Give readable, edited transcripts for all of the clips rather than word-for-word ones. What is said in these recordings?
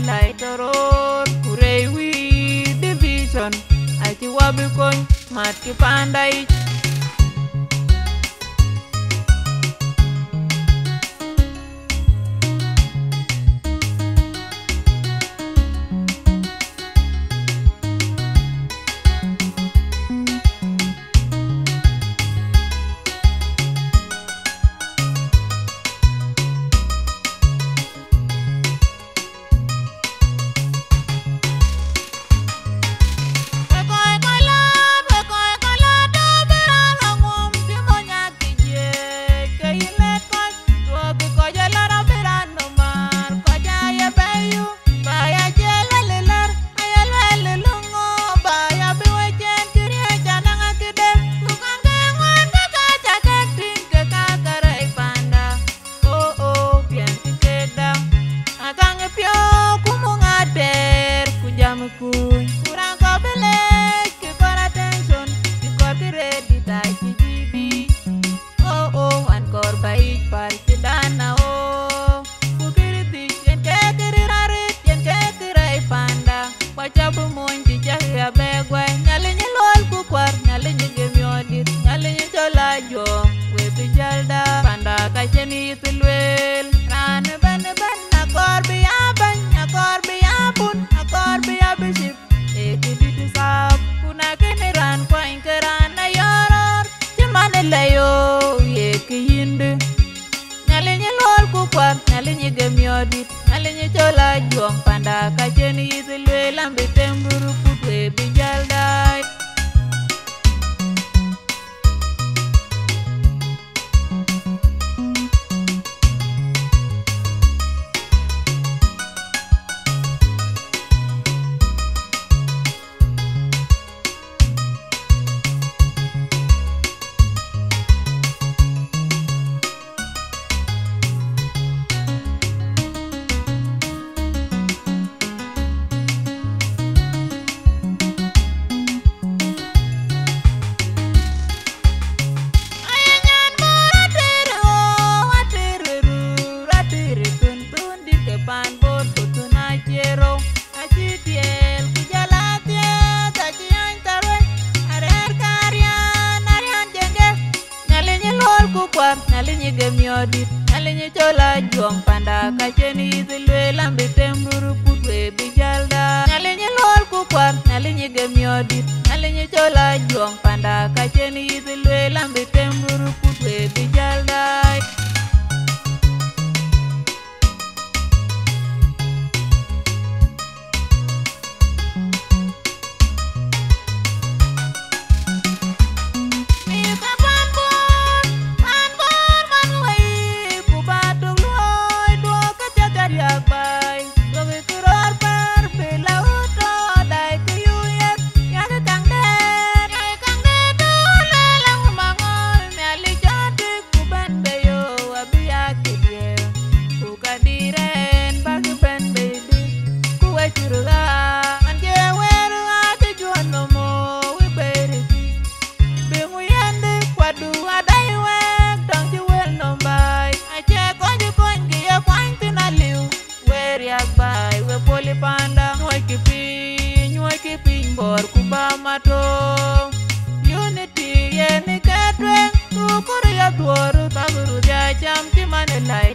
Toror kurewi division aci wabi kony mat ki pandai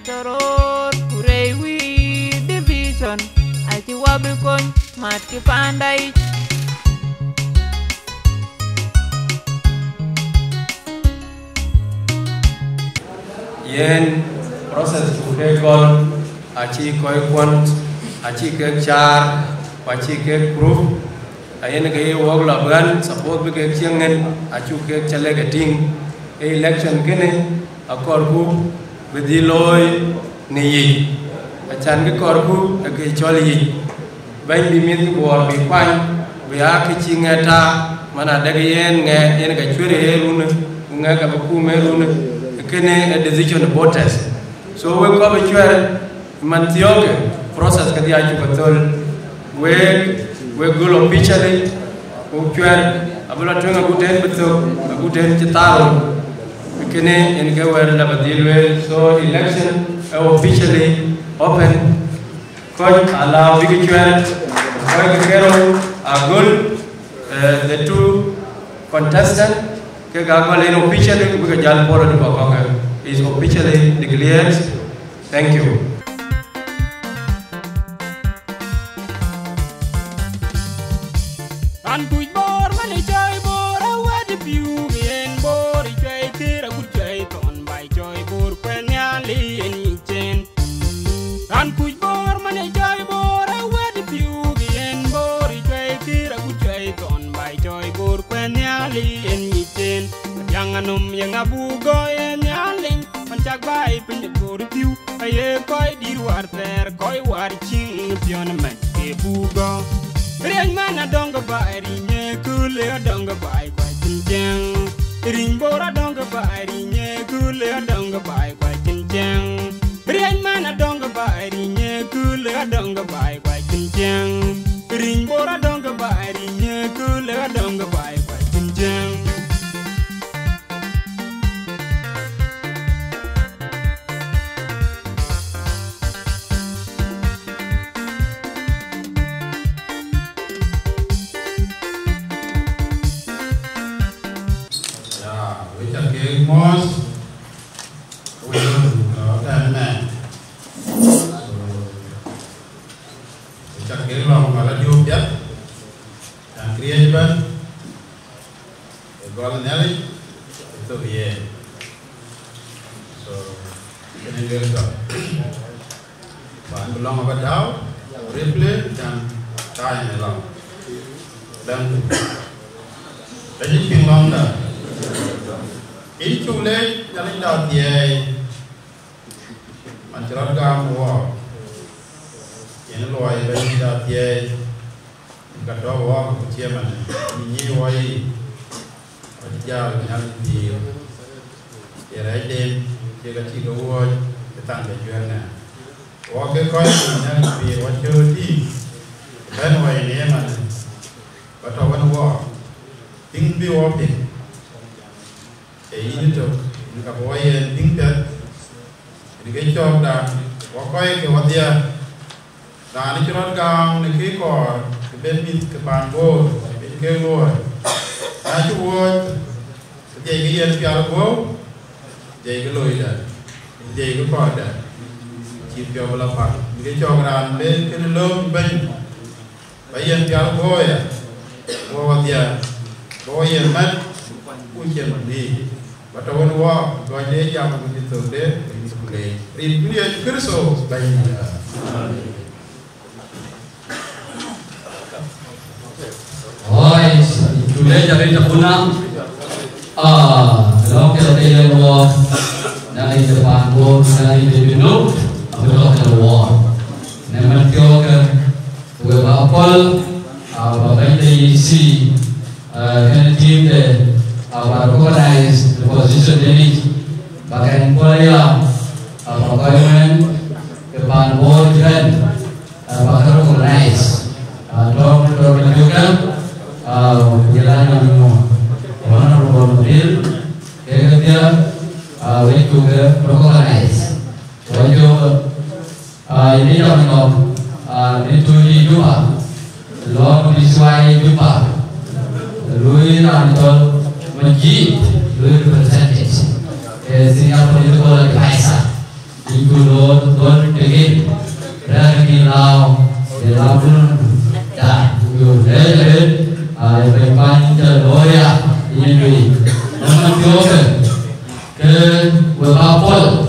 Toror kurewi division aci wabi kony mat ki pandai yen process tu ke gol aci koi kwant aci ke char aci ke proof ayen ke wog laban support bi ke chiengen acu ke chale ke ting election kene akor ku bediloi ni yi achan ke kor ku ke chol yi ban bi mit bor bi kwan bi a ke chingeta mana daga yen ke chure run nga ka ku me run kene a decision voters so we ko be chure man tioke process ka dia chu patol we gulo pichale ko chure abula tunga guten betul guten citaro kene en ke wer la badilwe so election officially open Coach allow big chuen, Coach Kero, Agul, the two contestants, Kagago officially because Jan Polo de Bakonga is officially declared. Thank you. And good bor money joy bor a wad view in bor joy kira good joy on by joy bor penyali in chen. And good bor money joy bor a wad view in bor joy kira good joy on by joy bor penyali in chen. Yang anum yang abu goy en yaling pancak bai pin bor view aye koi dir war ter koi war ching pion man ke bugo. Ring mana donga bai rinye kule donga bai kwai tinjang. Ring bora donga bai rinye kule donga bai kwai tinjang. Ring mana donga bai rinye kule donga bai kwai tinjang. Ring bora donga bai rinye kule donga bai kwai tinjang. Most we don't that man. So kita kira orang malah diupiat dan kreatif. Kalau nyali itu dia. So ini dia tu. Bahan belum apa tahu, replay dan tanya lang. Dan jadi pinggang dah. Itu le jalan dah dia macam gam wah, ini luai jalan dah dia kata wah macam mana ini wai kerja dengan dia dia rajin dia kecil dua tetang berjuang na wah kau dengan dia wah cuti dan wai ni mana kata wah tinggi wah ping ini tu, ini kapal yang tingkat, ini kecok dah, wakai ke wadia, dah ni curang kang, ni kekor, kebebit kepanggul, kebebit keluar, dah cuat, jadi kian piala gol, jadi keloi dah, jadi kekor dah, cip piala lapak, ni kecok dah, ben kelom ben, bayan piala gol ya, wadia, gol yang mat, ujian mandi. Batawan wa doanya yang begitu deh boleh dia kerso baiknya oi sudah jadi terpunang kalau kita lihat wa dari depan wa dari dulu betul betul wa nama dia ke wa apel apa ini si kan tim deh recognize the position they need. Bagian player, pemain depan ball dan bagian recognize. Dong menunjukkan jalan yang mana ball mobil, kemudian itu recognize. Wajib ini yang itu juga, long disuai juga, lui nanti menjadi lebih percentage. Singapura itu kalau biasa, itu don begini, dan kilau, dalam pun dah, itu yang berpanjang loya ini, namun juga ke beberapa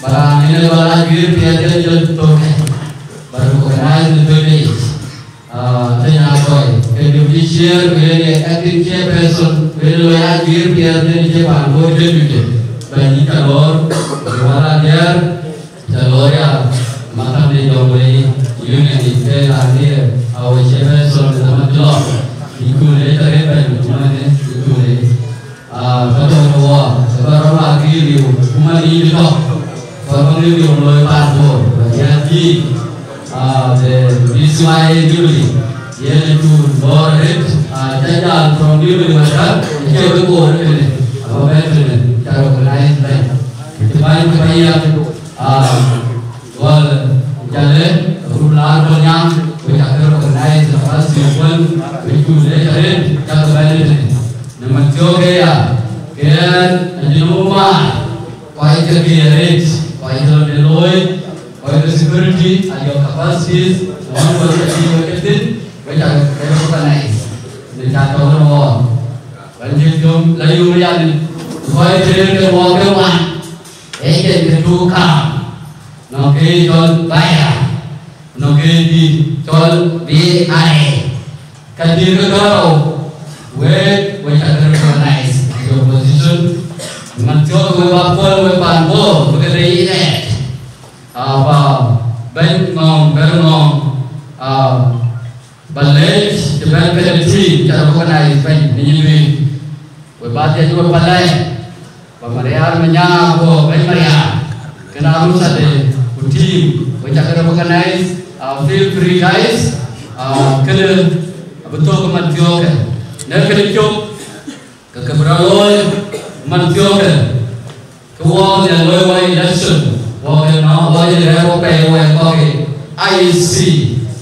barang ini barang gitu dia jatuh, baru kenal itu ni. Tanya kau, kemudian share, kemudian active share person, kemudian loya gear biar dia cepat boleh juga. Banyak kalor, jualan dia, jalurnya makan di jomblei, unit itu lahir, awal share person sama jual, ikut dia cari banyak mana ikut dia. Betul bahwa sekarang lagi dia, cuma ini tu, kalau dia mulai passport, jadi visual dulu, ia itu bordet, jalan from dulu macam, itu boleh ni, apa betul? Cara lain lain, itu banyak yang wal jalan kumpulan penyam, bercakap mengenai lepas siapun, berjualan jalan, cakap balik ni. Nama tiga ya, kan, jenama, kau jadi rich, kau jadi Deloitte, kau jadi security, ada kapasitas, orang kau jadi marketing, bercakap mengenai. Dia tahu orang, banyak jom layu yang kau jadi keluarga, jadi tukang. Noke John Baya, Noke di John B. I. Kadir kau, we cakap recognize your position. Macam we bapol, we panbo, we kerja ini. Apa, bengong, balej, jebel penalty, cakap recognize, beng, ini we baca juga balai. Pemerian menyapa, beng meriah. Kena harus ada. Team, banyak orang organize, feel free guys, kena betul kemantiakan, nak kena jom, keberaloi, mantiakan, kewan yang lewat election, wakan nak wajan Eropa, wakan kau IC,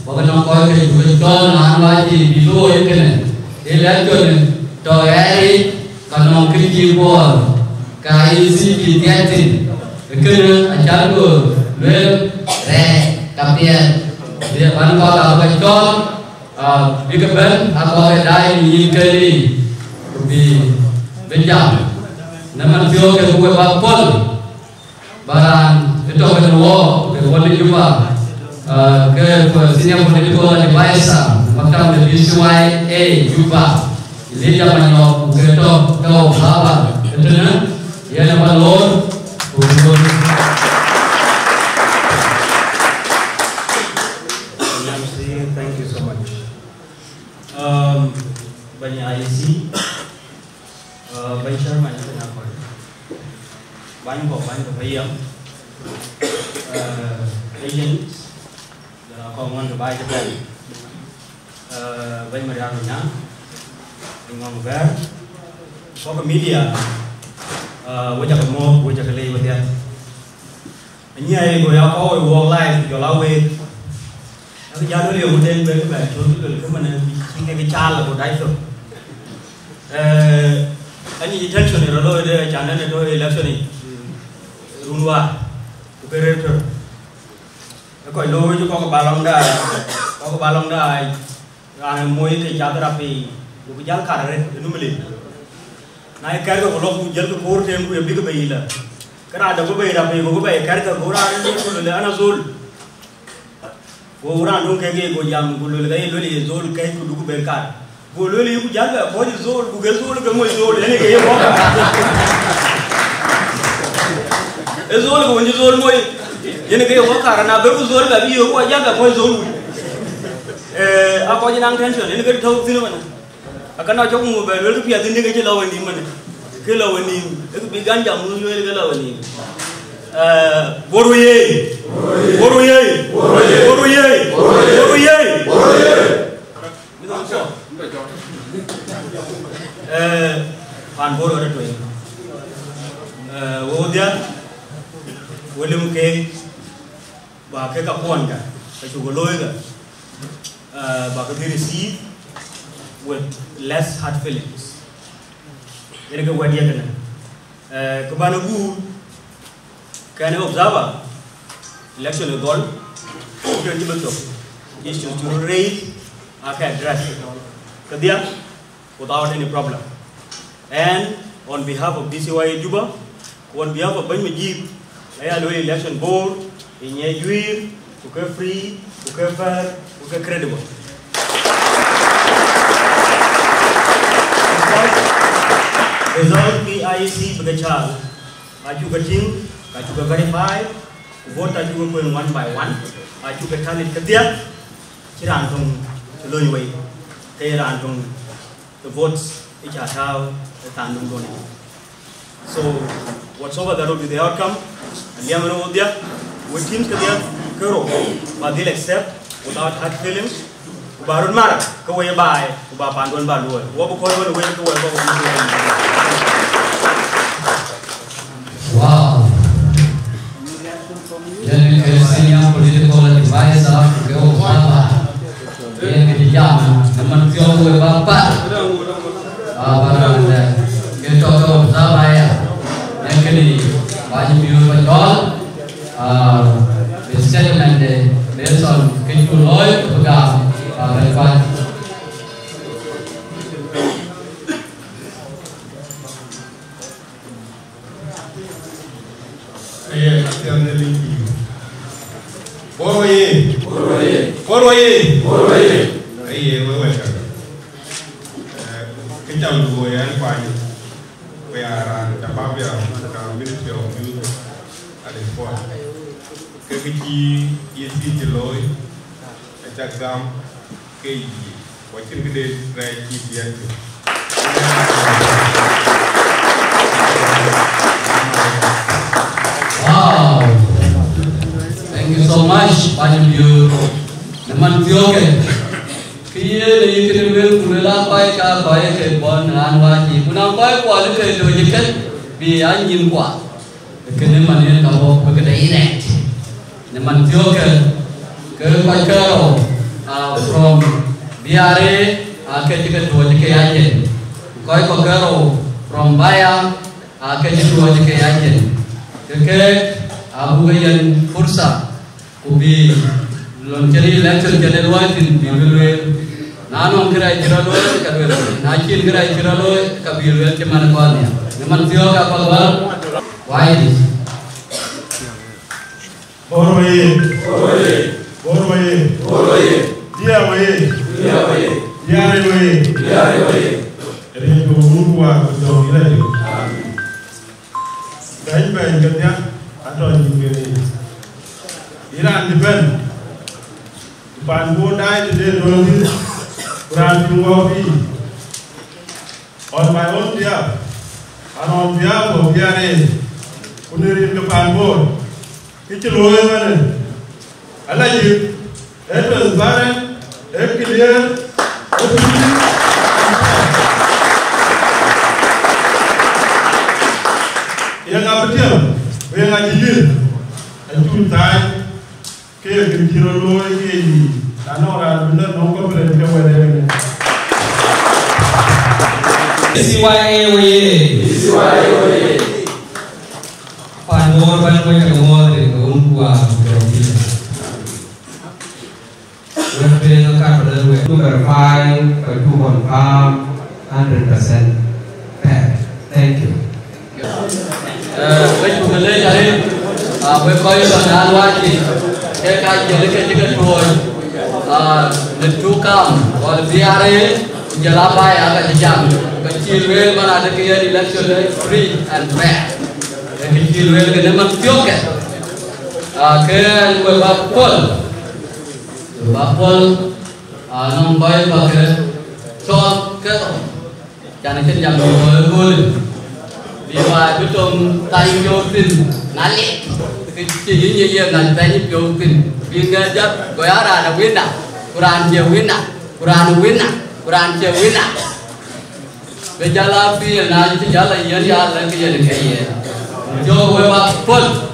wakan nak kau ke John Anwati, bilu kena, election, toeri, kalau kerja bol, IC diatin, kena ajar tu. Well, kapian dia bangkau tak bangkau, bikaban aku ada ini kali di benjam. Nama dia ke buat bapol, barang itu kan war, ke boleh juga ke sini pun itu ada biasa, maka lebih sesuai juga. Ini zaman yang kita tahu apa, itu na, ia nama lor, banyak IC, banyak Sharma yang kena apa? Banyak bayam, agents, dan kawan terbaik terbaik. Banyak mereka punya, dengan ber, kau media, wajah kemau, wajah kelai wajah. Ini ayah gua yang kau work life, jualan wet. Aku jalan dia mungkin berkebat, contoh tu mana hingga kecal aku dah itu. Ani election ni rolo dia channel ni tu election ni runwa, operator. Aku lo je kau balong dah, orang mui ke jadar api, aku jalan karet, itu meli. Naik kerja kalau aku jalan ke kor tem aku yang big bayi lah. Kerana ada aku bayi api, aku bayi kerja kor ada ni aku le anak zul. Orang dong kaya go jam gulu lagi luli zol kaya ku duku berkar. Gulu luli ku jaga, kau je zol, ku zol ke moi zol, ini kaya apa? Zol ku je zol moi, ini kaya apa? Karena berku zol lagi, aku jaga moi zol. Aku aja nang tension, ini kaya tahu sini mana? Akan nak cakap mobile, lalu piada ini kaya lawan ni mana? Kaya lawan ni, aku bigan jam mulu kaya lawan ni. Boruye. Pan boru ada tu. Wo dia, William K. Bah ke kapuan kan, kacugoloi kan. Bah ke receive with less hard feelings. Jadi ke wadia kan. Kebanagu. Can you observe election result? Issues to raise, I can address it. Without any problem. And on behalf of DCY Juba, on behalf of Ben Majib, I will election board in Year, okay free, okay fair, okay credible. Result PIC Bagachal, Aju Gaching. Kau juga verify, vote juga pun one by one. Kau juga talit ketiak, kira antung celoi way, kira antung the votes icha tahu tandung doni. So whatsoever that will be the outcome, dia menurut dia, with teams ketiak kero, but they'll accept without hard feelings. Baru marah, kau yang baik, kau panduan baru. Wabu kau yang baik, kau yang baik. Wow. Jadi kerjanya politik politik supervisor ke observer yang dijam teman tiong ke bapak para ke toko observer ya yang kini banyak biu betul settlement based on kejuloy pegang berkat Aye, kasihan lagi. Borwaye. Aye, welcome. Kita dulu ya, Pak. Peyaran, capap ya, Ministry of Youth and Sport. Kekiki, ESP Jeloy, Ejagam, KI. Wakil gede Raiki Bianco. Wow, thank you so much, Pak Yu. Teman Tioke, kia ni kita berkuliah pai ka pai ke bon anwaji. Punang pai kuali ke dojikan biar nyimpa. Kena mana kamu bekerja ini? Teman Tioke ke pai karo from BRA ke juga dojikan aja. Kau karo from Bayam ke juga dojikan aja. Keke abu gayan fursa ubi lonceri lecture generalwatin bibilwe nano kira jiraloy kadwe nakin kira jiraloy kabilwe keman kwanya neman tio ka palwal wai borwaye dia waye ri ko murwa ko do ila Kain bayi kerja atau juga Iran depend. Pandu dai today doing Quran Tuwabi on my own behalf and on behalf of BRA. Unirin ke Pandu. Itu loya mana? Alaji, transparent, clear, yang abetul, yang ajil, anjur tay, kaya kira loy kaya ni, tanah orang benar nongkar berada di bawah dia. Isiwae, panor yang ngomong dari gua berarti. Yang akan berlalu itu verify, to confirm 100% fair. Thank you. Với chủ đề này, với coi là an toàn cái jadi juga tuh, letukan, kalau biare jalapai agak jam, kecil wel mana ada kaya election free and fair, kecil wel kena matiok ke, gue bapol, nampai pakai short ke, jangan jam gol. Biar betul tayo tin nalik kecil ini yang nanti tayo tin biar jap goyara ada wina Quran dia wina Quran dia wina berjalan bil nanti jalan ia dia lagi jadi kaya jo wema pun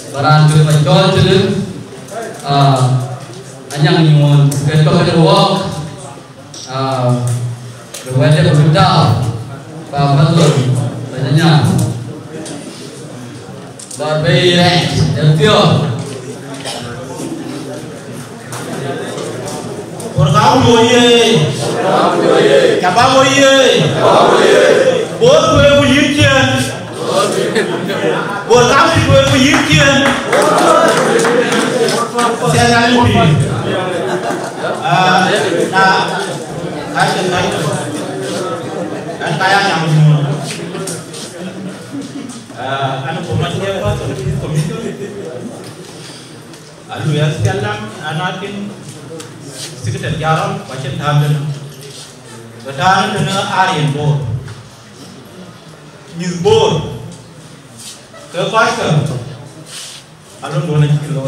barang tu macam tu hanya nyumun betul ada walk Wajah berbentar, betul, banyaknya. Berbeda, betul. Orang boye, siapa boye? Bos gue buyutkan, bos kamu gue buyutkan. Saya nanti, kan kayak yang semua, anu pemainnya apa? Komisi, alu ya sekarang anakin sekitar jalan macam tahapan, bertahan dengan Aryan Bor, News Bor, kepaska, alu 2 kilo,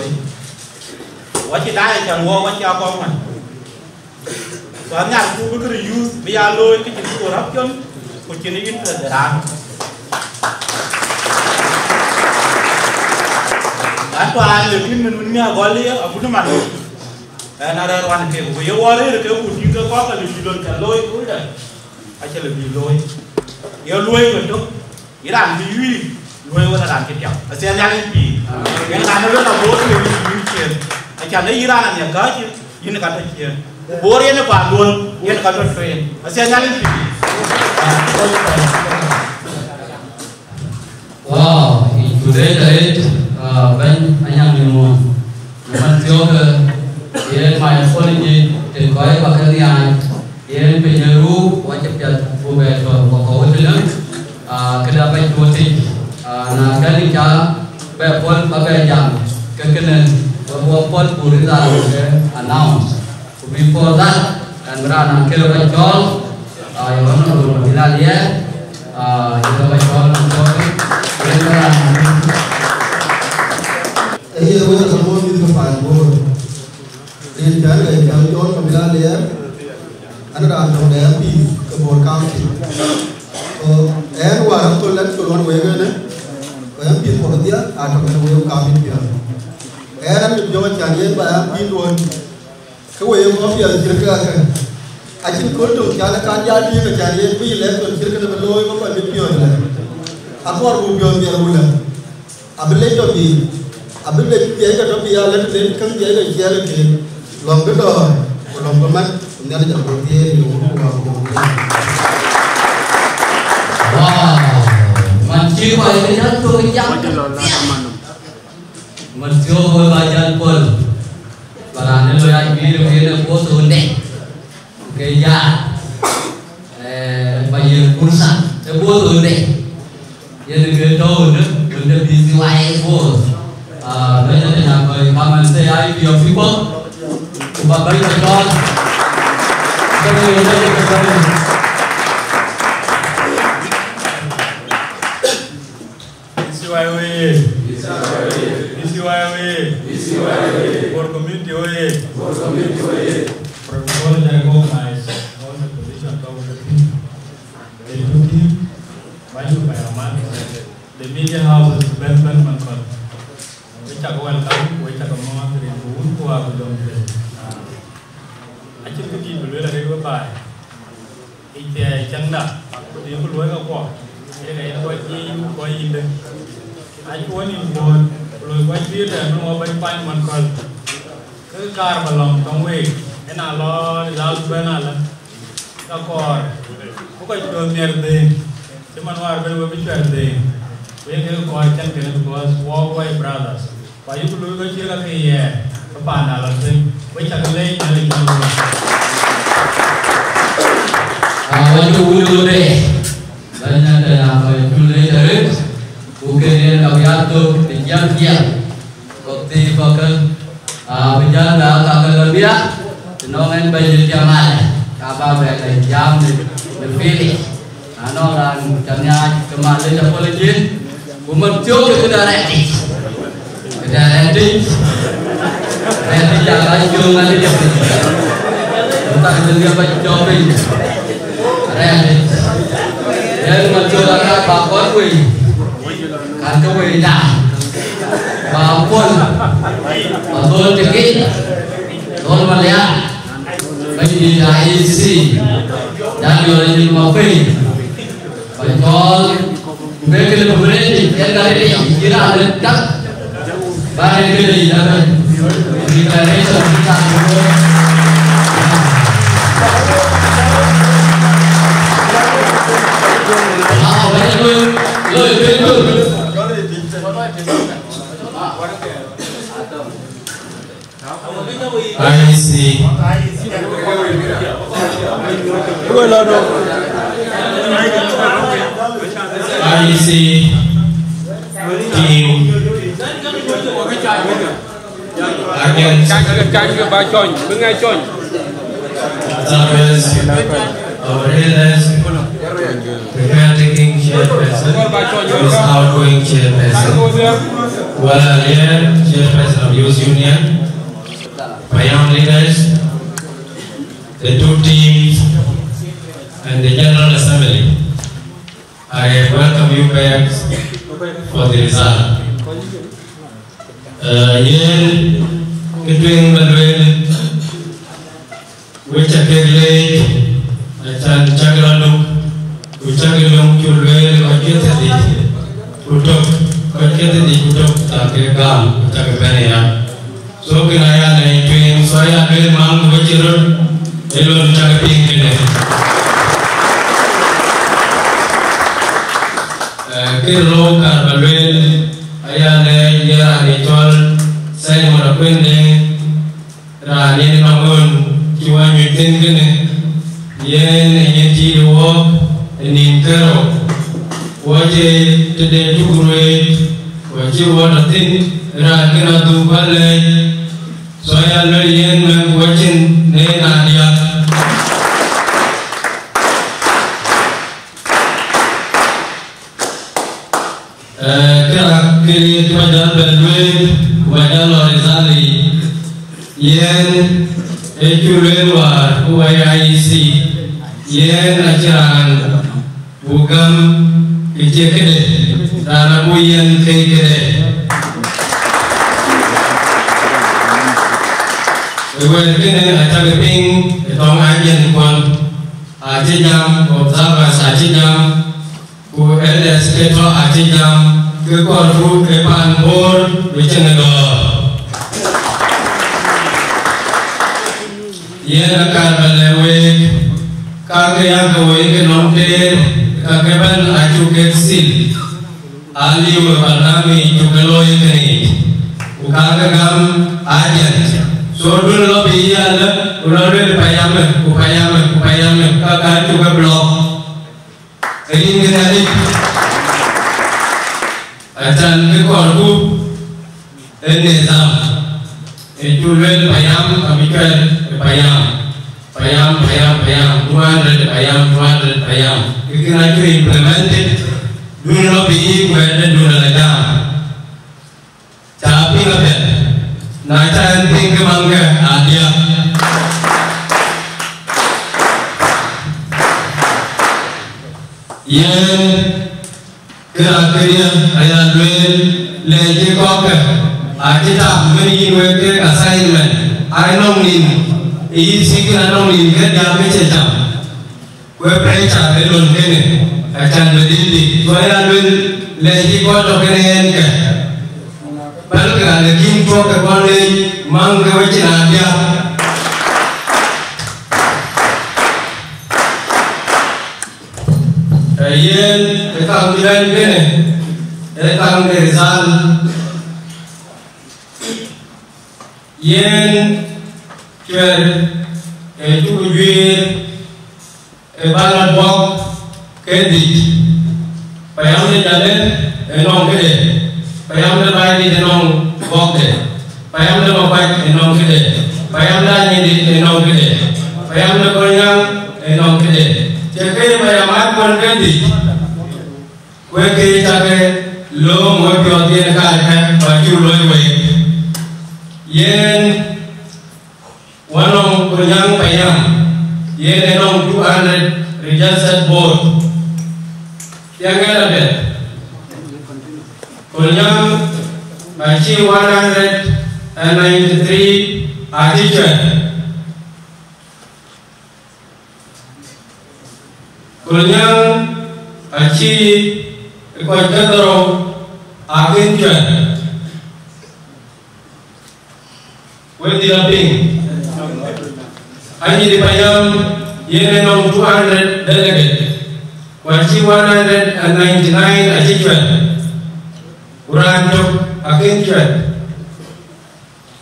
wajib dah yang wajib apa man. Soalnya aku bekerja use biar lo itu jadi korupsi, kucing ini terderang. Antoine le kin men nya goli abu de man na da wan ke ko yo wore ke ku tin ko ka le bilon ka loy ko da a che le bi loy yo loy ko to iran bi wi loy wala ran ke tiao a se nya le bi ke na no la bo le bi chen a cha le iran nya ka chi yin ka ta chen bo re ne pa luôn yin ka to train a se nya le bi wow today that when anyang mo man tio ke ye mai apology te koi ba ka ni ai ye pe nyaru wa chap chat bu be to ko te lang ke da bai tu ti na ka ni cha be pon ba be jam ke kenen bo pon bu ri da announce before that dan berana ke ba jol yo no bila dia kita ba jol Ini adalah semua di depan bor. Ini jangan jangan jual pembelian dia. Anda dah tahu dia pi ke bor county. Orang tu lihat turun wega ni. Orang pi bor dia atau orang wega county dia. Orang jual jangan bayar pi turun. Kau wega kau pi ada cerita kan? Acin kau tu jangan kan jadi ke jangan pi lihat tu cerita tu berloi kau pi pi orang. Aku harus pi orang dia mula. Abelai tu pi. Abis itu dia kata biar lelaki kan dia kata dia lelaki long kedor, long kemat, ini ada jam berhenti di rumah. Wow, mancing boleh jatuh yang mancing boleh jatuh. Barangnya lo yang biru pos unik, kaya bayar kursa, pos unik, yang kedua udah disiwai pos. Đây là nhà người Kaman CI Bio People và bây giờ con đây là for community way protocol recognize all the position of the team baju payaman the media house is Ben Manford Cak welcome, cak mau dari pun kuah belum beli. Acik tu di beli dari berapa? Itu cangda, dia beli kau kuah. Dia kaya kuah ini, kuah ini. Acik kuah ni buat beli kuah ini dan mau beli pan mankal. Kekar belum tangwe. Enak lah, jauh benar lah. Kakor, bukan jual merde. Cuma war beli bicara deh. Mereka kuah cangda because Walkway Brothers. Bayu dulu kan cerita kayak apa anda langsung baca kelai nyali dulu. Bayu dulu deh. Dan ada bayu dulu deh. Bukan dia kau jatuh pinjam dia. Kopi pakai pinjam dah tak lebih. Nongen bayu jamal. Kapa bayu jam dipilih. Anoran caranya kemarin dah boleh jin. Umat jauh sudah ready. Ready jangan jangan dia tak jadi apa jawabin ready yang macam apa bakon wei kan tu wei dah bakon bakon cekik tol Malaysia bagi IC dan orang yang mafi bakon mereka lebih berani yang kali ini kira ada tak baik ke dalam declaration kita IC team our leaders, prepare taking chairperson, is outgoing chairperson, chairperson of Youth Union, my young leaders, the two teams, and the General Assembly. I welcome you back for the result. yen kedeng balwen wecha kegle achan chagraluk uchagelong chulwe wakete di utok wakete di utok take gam take benaya so kinaya nei twin soya bel mang wechirun elon take pingine kirlo kar balwen ayane ya ni tol sai mona kwende ra ni mangun kiwa nyutin gene yen yeti wo ni kero waje tede tukure waje wona tin ra kira tu bale soya lo yen men wajin ne na dia kira kiri tuajan balwen wajan lorizali yen ejulwen war UIC yen ajaran bugam kecekede dana buyen kekede ewen kene ajaga ping etong ajen kwan ajejam observers ajejam ku LS keto ajejam ke korfu epan bor wicenego yen akan balewe kage yang kowe ke nomte kage ban aju keksil ali we balami jugelo yeni ukage gam ajan so dun lo biya ulore payame kage juga blok ini ngene ajan ke korbu ene zam ejulel payam amikal payam 200 payam kira kira implemented dulu lebih kemudian dulu lagi tapi apa nacan tinggi mangga ada yang kira-kira ayat duel lagi kok kita beri mereka assignment anom ini sikit anom ini kan jamin sejam kue percaya belum kene akan berdiri soalnya duel lagi kok kene ke balik lagi kok ke balik mangga wajib ada yen etang bilan kene etang Rizal yen kwer itu juir balat bok kedi payam de jalen enong kede payam de bai di enong bok de payam de babai enong kede payam da ni di enong kede payam de koryang enong kede jeke payam at kon kedi kwe ke take lo mo pyo tien ka ba chu lo we yen wanong kunyang payam yen enong 200 registered board yang ada kunyang achi 193 addition kunyang achi ikutero agenjan wedi laping Haji di payam yen enong 200 delegate wachi 199 ajijuan urang tok agenjuan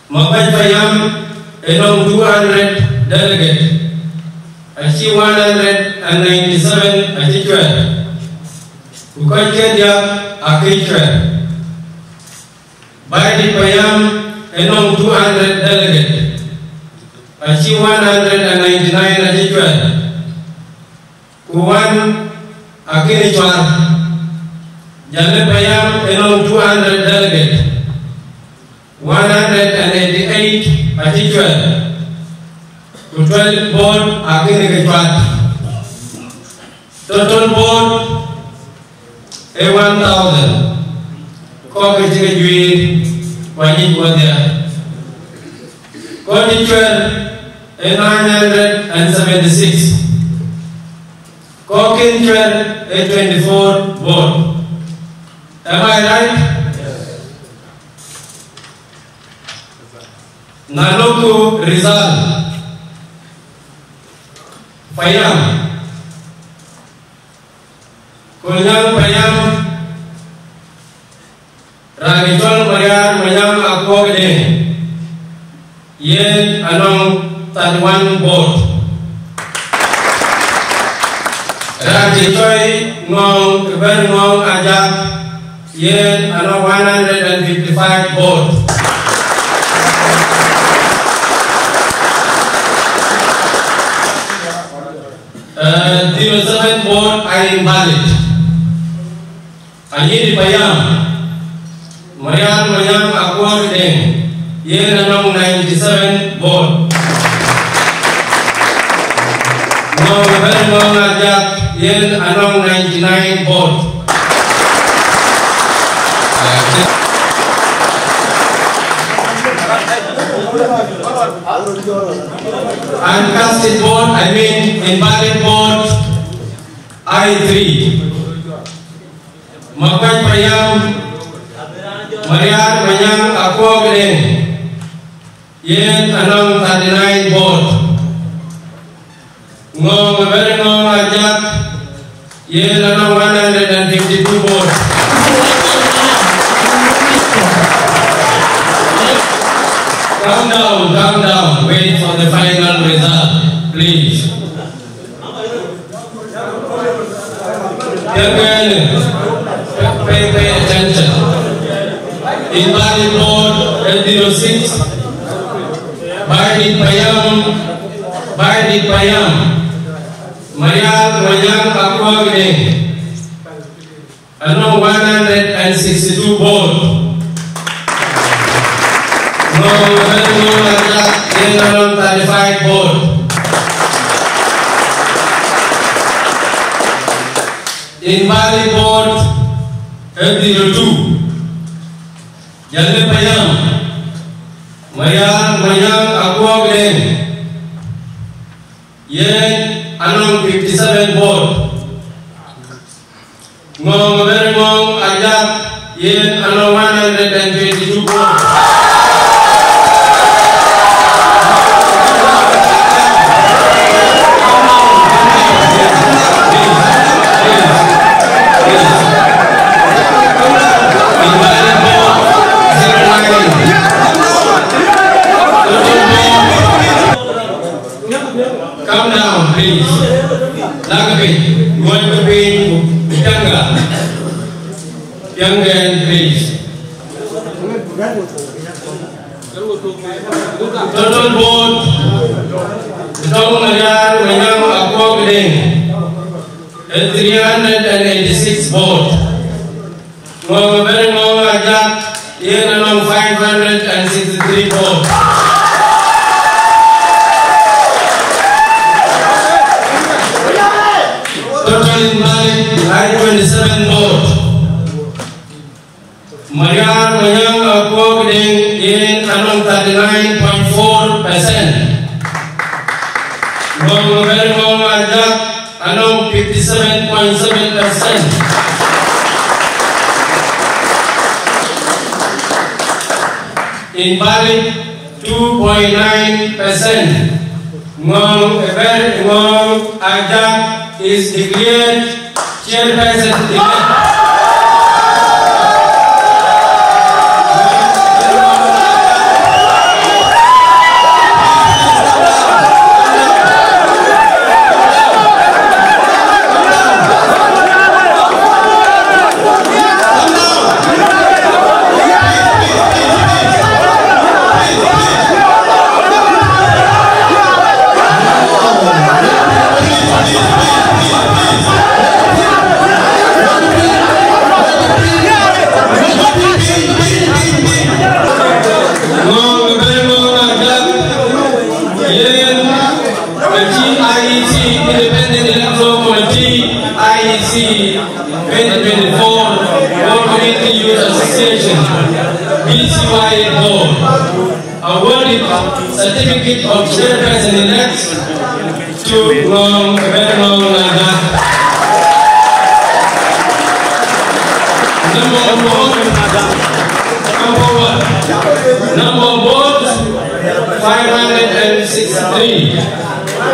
mabai payam enong 200 delegate achi 197 ajijuan bukan dia agenjuan baik di payam enong 200 delegate achi 199 ajijuan kuwan akhirnya jual jalan payam enong 200 delegate 188 ajijuan total board akhirnya kejual total board 1,000 kau kerja jual Wajib Wadia. Kodichwer 976. Kokinchwer 24 vote. Am I right? Yes. Naluku Rizal. Payam. Kunyang Payam. Ragitol Marian Mayam Akogde. Yen Anong Tadwan vote. Ragitoy Ngong Keber Ngong Ajak. Yen Anong 155 vote. The 7 vote are invalid. Anyi di Payam. Mayam Akwar Deng. Yen Anong 97 vote. Ngong Keber Ngong Ajak. Yen Anong 99 vote. Uncasted vote, I mean invalid vote, I3. Makwai Payam, Marian Mayam Akogde. Yen Anong 39 vote. Ngong Keber Ngong Ajak. Yen Anong 152 vote. Calm down, wait for the final result, please. Pay attention. Invalid vote 806. Bidit Payam. Marial Mayam Akwagde. Anong 162 vote. Yen Anong 35 vote. Invalid vote 802. Jalne Payam. Mayam Akwagde. Yen Anong 57 vote. Ngong Keber Ngong Ajak. Yen Anong 122 vote. Calm down, please. Lagapin, going to be younger, please. Total vote. Tong Marian Mayam Akogde. 386 vote. Ngong Keber Ngong Ajak. Yen Anong 563 vote. Invalid, 27 vote. Marian Mayam Akogde. Yen Anong 39.4%. Ngong Keber Ngong Ajak. Anong 57.7%. Invalid 2.9%. Ngong Keber Ngong Ajak is declared chairperson elect. IEC 2024 World Community Youth Association BCY awarded certificate of chairperson-elect to Long Renong Naga. Number vote 563,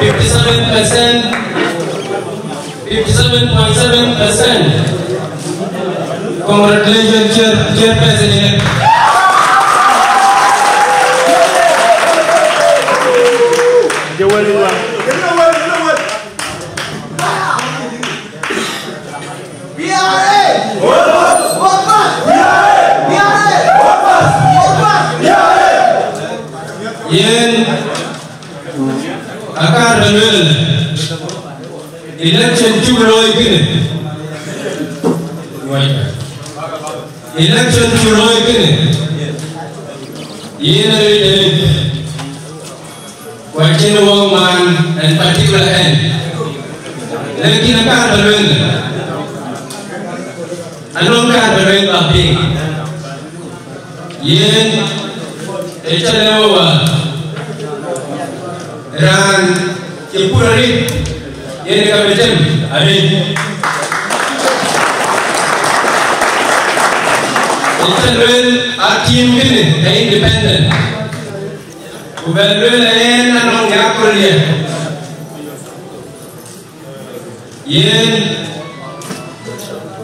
57.7%. Congratulations, Chairperson-elect. Yen akan menel election curoy kini, election curoy kini. Yen ada wajib wong man and particular end. Lagi akan menel, anong akan menel tapi yen echalewa ran kipurari yen kabetem amin echalwel akim kini independent ubelwel yen anong yakulia yen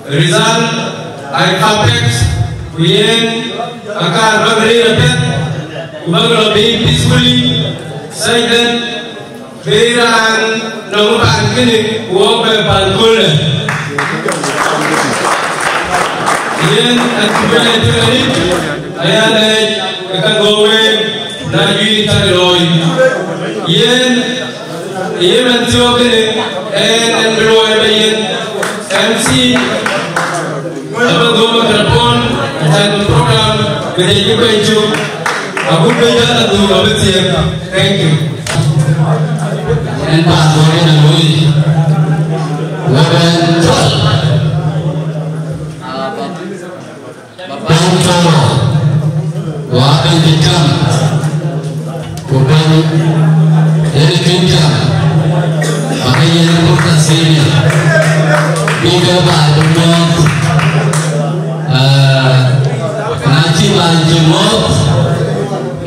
result ay capex yen akan bagri repet ubaglo be peacefully silent beran nompan kini uang berpangkul yen akibane tuli ayane akan gowe lagi taroy yen mencio kini and below yen MC apa gowe telepon dan program gede juga itu aku belajar tu abis siap. Thank you. And Pak Dori dan Dori, Bapak Coro, Wakil Dikam, Bukan dari Kencang, pakai yang bukan sini, juga Pak Dumok, Naci Banjumok,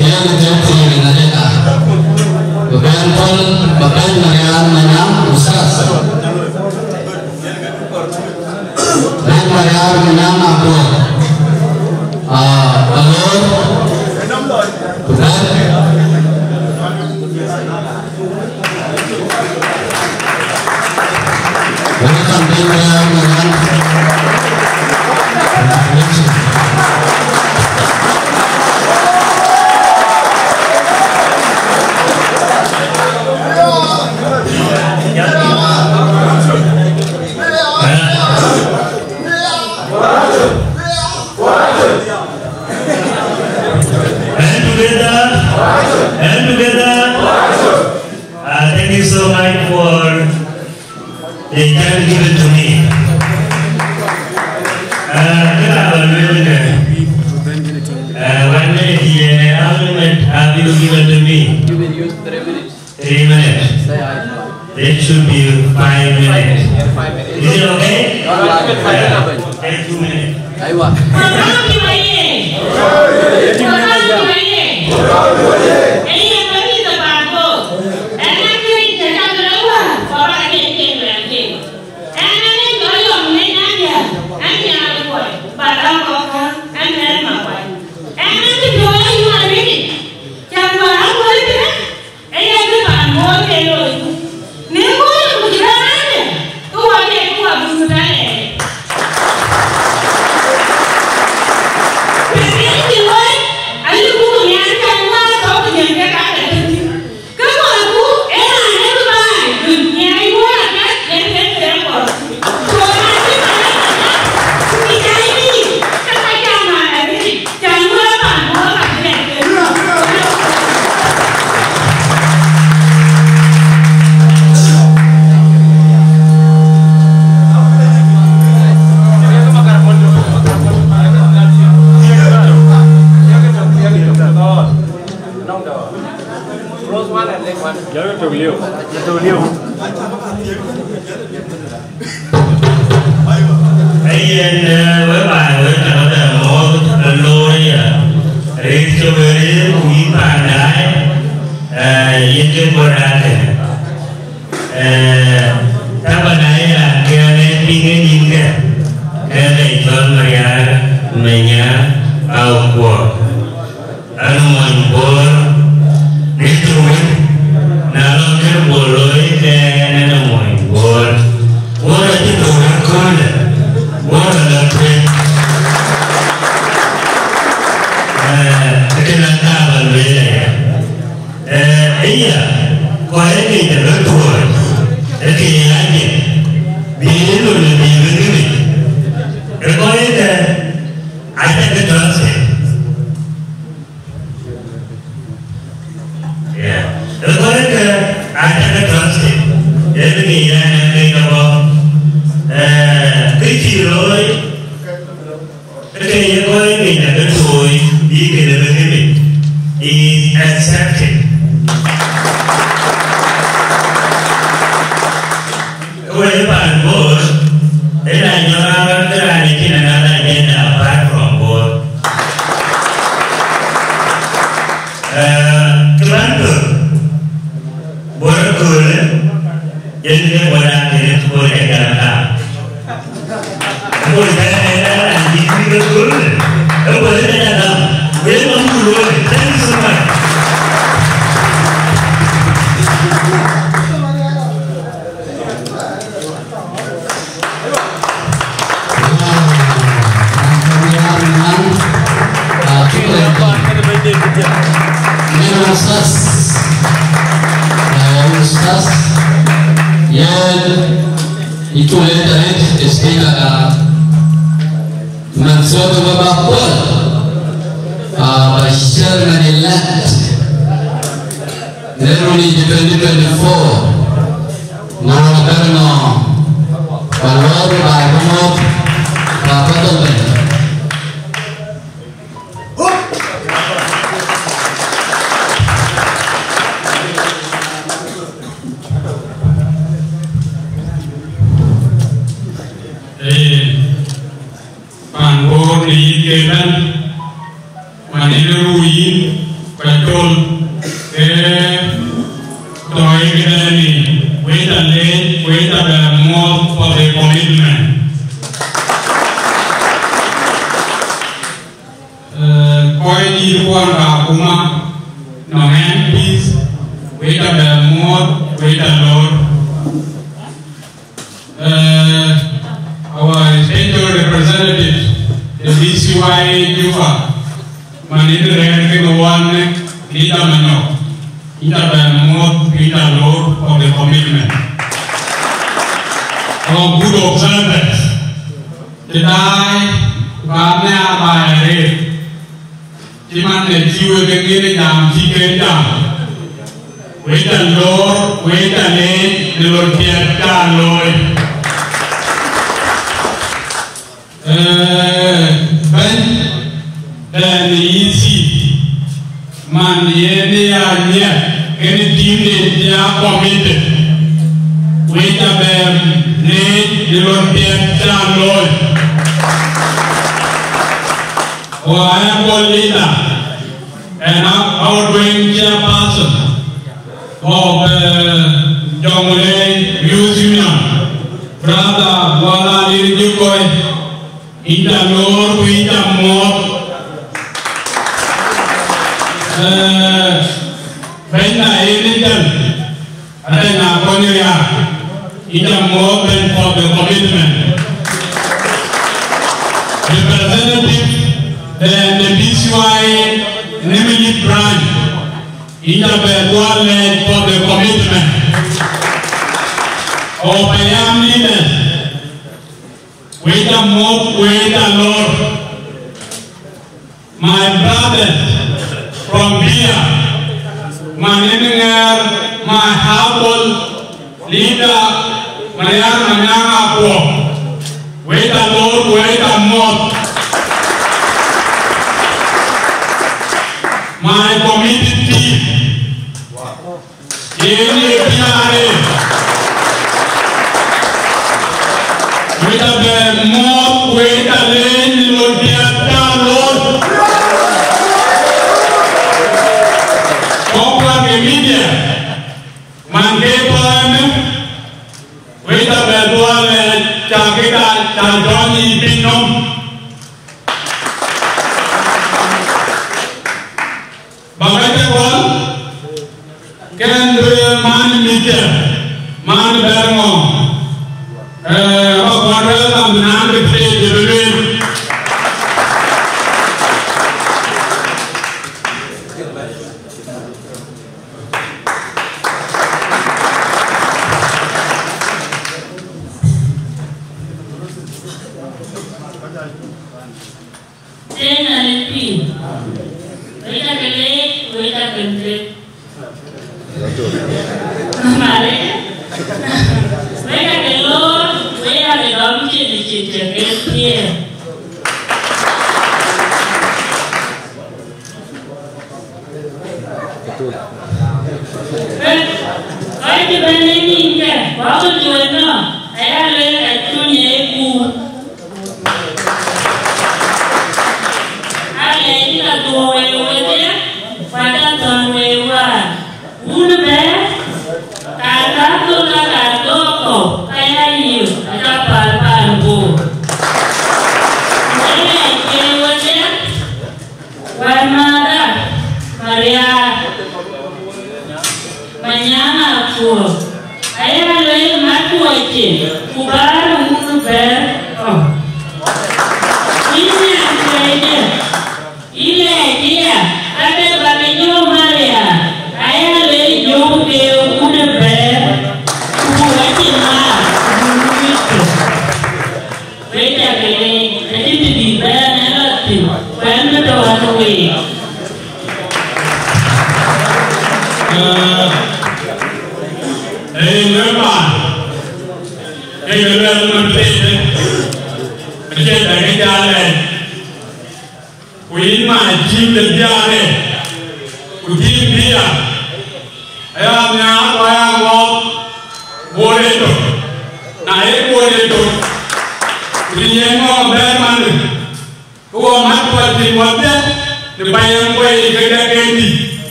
yang jauh dengan mereka. Bentol bahkan Mariam Menang Ustaz dan Mariam Menang Abu Balor bukan sampai Mariam Menang thank you so much for the time given to me. One minute, argument have you given to me? 3 minutes. That should be 5 minutes. Is it okay? Take 2 minutes. Ayo, first one and next one. Nhớ trừ liêu. Bây giờ với bài với cả là một lô đấy à, riêng cho với quý bạn đấy, yên chưa có ra thế, các bạn ấy là kia nên đi cái gì kia, cái này cho mình nhá, ao của anh mình bor, đi chui, nào lo cái bor lối cái nên là mình bor là cái đồ ăn con đấy. What a thing! Cái này ta vẫn về ấy à, có cái gì để lớn tuổi, cái gì là gì, bị luôn là bị cái gì, cái có cái ai ta cái đó sẽ, cái có cái ai ta cái đó sẽ, cái gì là cái đó cái gì rồi cái có cái là cái tuổi đi cái là cái gì is accepted cái bạn bố đấy là do cái này khi nào là cái nào apart from board cái bạn cười jadi dia boleh dia boleh kata boleh ada di betul boleh ada boleh mampu dan semua itu letak istilah mansur babapun bashar manilat neruli 2024 nakarno balor bagamot bapaton Ini biare. Kita bermod, kita lain luar talon. Komplan media, mangkepan. Kita berdua kita Johnny Binom. Bagaimana? Kendra man media, man bermo. Apa dalam nama kita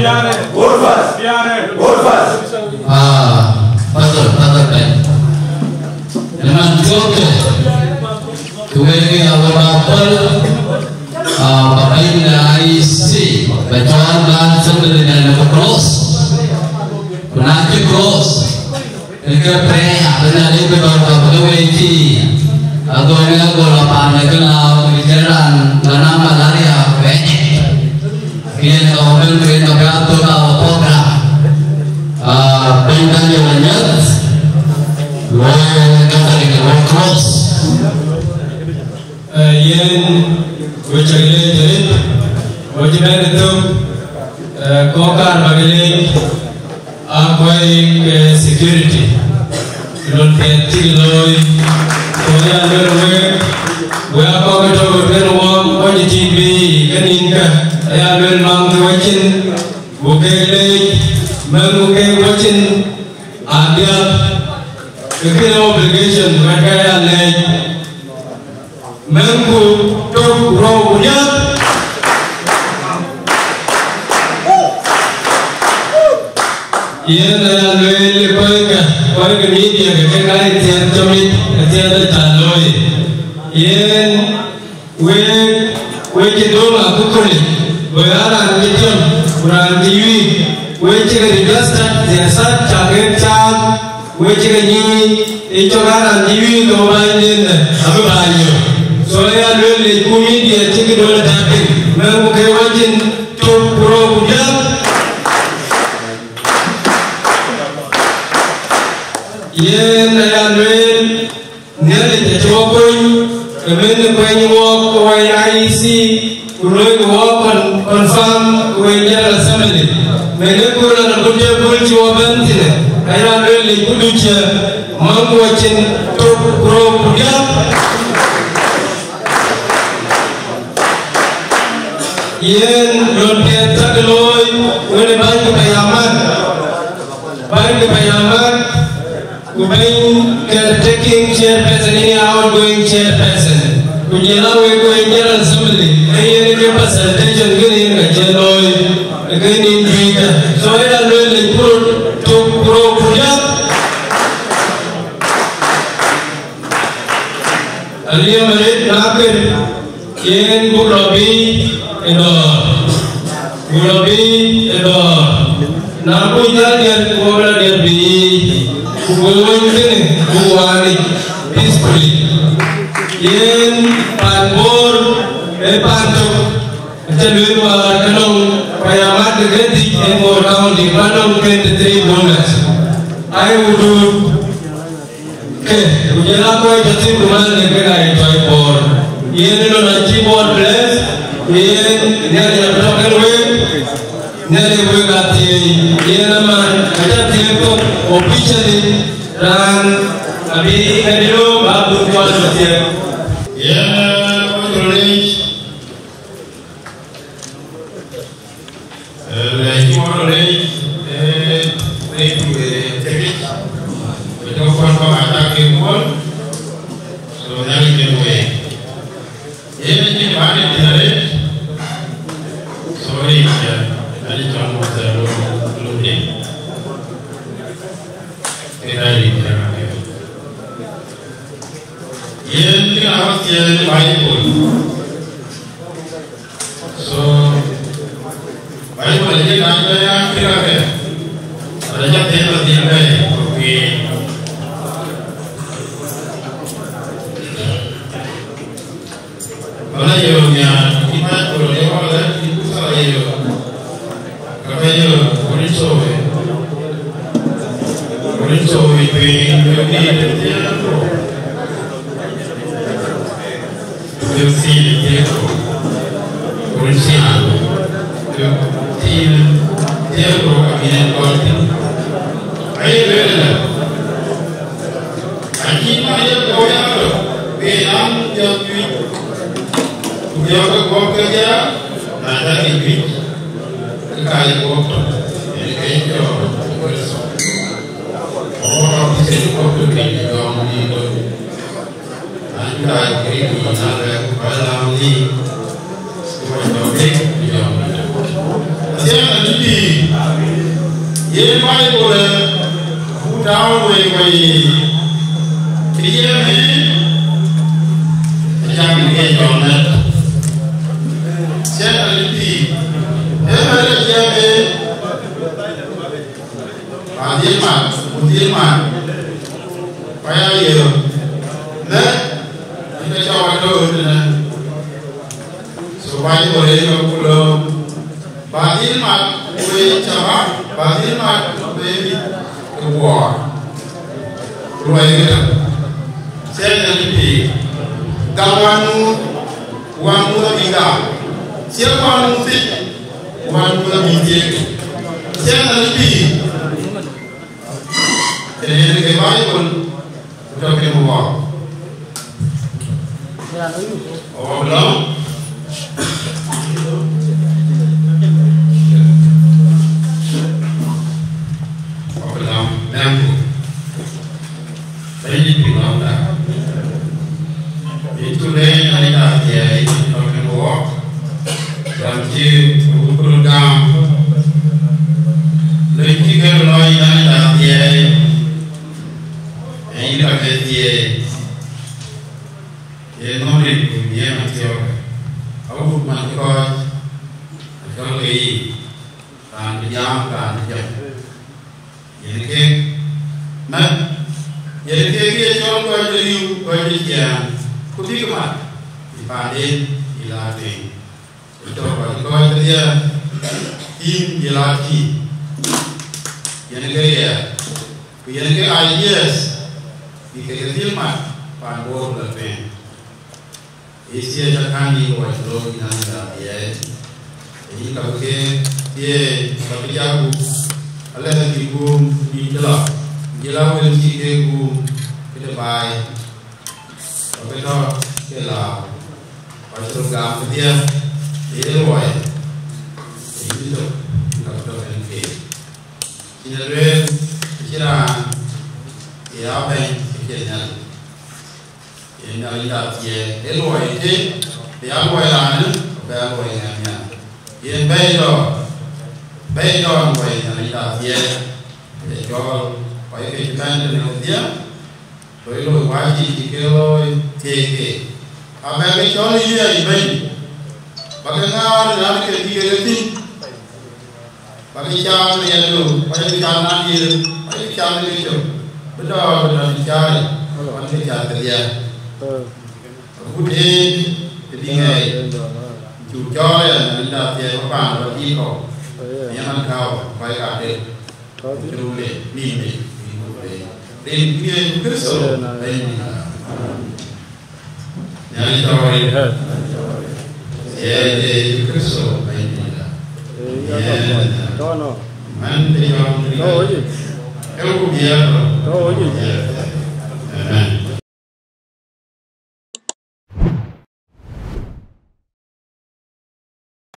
Biare. Pastor Ben. Dengan joke, kuwege awal papain IC, bacawan langsung dengan cross, kunci cross, mereka prea, benar itu baru kuwege, agaknya golapan, agaknya bijaran, mana malaria, Kian kau beli atau kau program, pengen jalannya, gue cross, yang gue cari jadi, gue cari itu kokar bagi aku security, non penting loy, soalnya gue apa kita beruang, gue TV kan ini ya memang wajin bukan mengukai wajin ada kekeh obligation mereka yang lain mengu tu rawunya ia yang lain lepas ni dia kekeh kali tiada comit tiada taloi ia wajin dulu aku kulit Berada di jam, berada di wih, wajib register, jasa caket cam, wajib ni, itu berada di wih domain ini, apa banyak. Soalnya dulu kumi dia cekik dulu tapi, mengukai wajib tu pura punya. Ia naya dulu, ni cuba pun, kemudian kau walk, kau IC. Kuloi wapan confirm kuenya assembly. Mereka kurang nak kerja boleh jawaban tidak. Ayah beli kuduja mampu wajin top pro punya. Yen lompet tak loi, boleh bantu bayaman. Bantu bayaman. Kubain caretaking chairperson ini outgoing chairperson. Kunyala kuenya assembly. Ayah ni percentage gini macam loi, gini juga. Soalnya loi top pro punya. Aliyah merit nakir, yang gulabi edor, nampun dia kuala dia bi, kubuin gini, kuali, peacefully. Yang panbor, pantuk, macam dulu kanong payamat ganti, yang orang di kanong 23 bonus. I would do. Ujala ko jati kumal nekena enjoy por. Yen no nachi por bless. Yen nyari aplokan we. Nyari we gati. Yen man ajati ko officially ran abi kadiro babu ko jati. Yen college. Like college so that we can wait. Anything about it today? Sorry, I didn't know what the loading. Anything else here in the Bible? So, Bible is not there. I just tell you, okay. Kalau yang kita boleh orang itu salah yo, kalau Orinso itu dia bekerja, ada duit, kekali kotor, jadi orang bisa bekerja dalam hidup, anda kiri ada dalam ni, semua orang dalam hidup. Siapa jadi? Ye Bible put down way clear me. Jam ke jona. Saya aliti. Ada jabe. Mutilman. Paya ye. Na kita cawa tu na. So Bible ni kalau Mutilman we cawa. Mutilman we keluar. Keluar kita. Saya aliti. Kamu wanu tinggal. Siapa wanu sih? Wanu biji. Siapa lebih? Ini kembali pun sudah keluar. Oh belum? Oh belum. Nampu. Saya belum dah. Itu lain ada dia itu keluar. Dan dia program. Lagi kalau lain ada dia. Ini ada dia. Dia nomor dia macam. Aku macam kalau ini kan jam. Jadi ke, jadi ke jual kau dia. Kuti kemat, dipanen, dilatih. Itu kalau dia tim dilatih, yang kaya, yang kaya ideas, dikasih mat, panbor berpen. Isi ajakan di luar itu yang ada dia. Ini kalau dia tapi aku, Allah yang dikum di jelah yang dikum kita baik. Betul, kelah. Pasal gam dia luar. Ini tu, kalau kita ini adalah kira ya apa yang ini adalah dia luar itu dia luar lana, dia luar yang ini betul luar yang dia jual baik kita dengan dia. Kalau wajib kalau teke, apa yang kau ni dia ibadah, bagaimana nak kerja ini, bagaimana dia tu, bagaimana dia, bagaimana dia, betul cari, bagaimana kerja, kemudian ketinggai, jual yang anda dia apa bagi kau, yang kau baik ada, jual ni. Dan dia Kristus lain yang tahu ini, dia Kristus lain mana dia orang ini, aku biar,